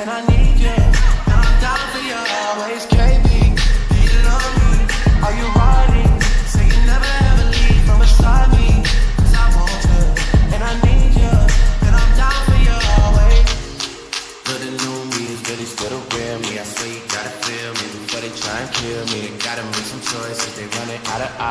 and I need you. And I'm down for you always, KB. Do you love me? Are you riding? Say you never ever leave from beside me. 'Cause I want you, and I need you. And I'm down for you always. But the new me is really still the real me. I swear you gotta feel me before they try and kill me. They gotta make some choices, they running out of options.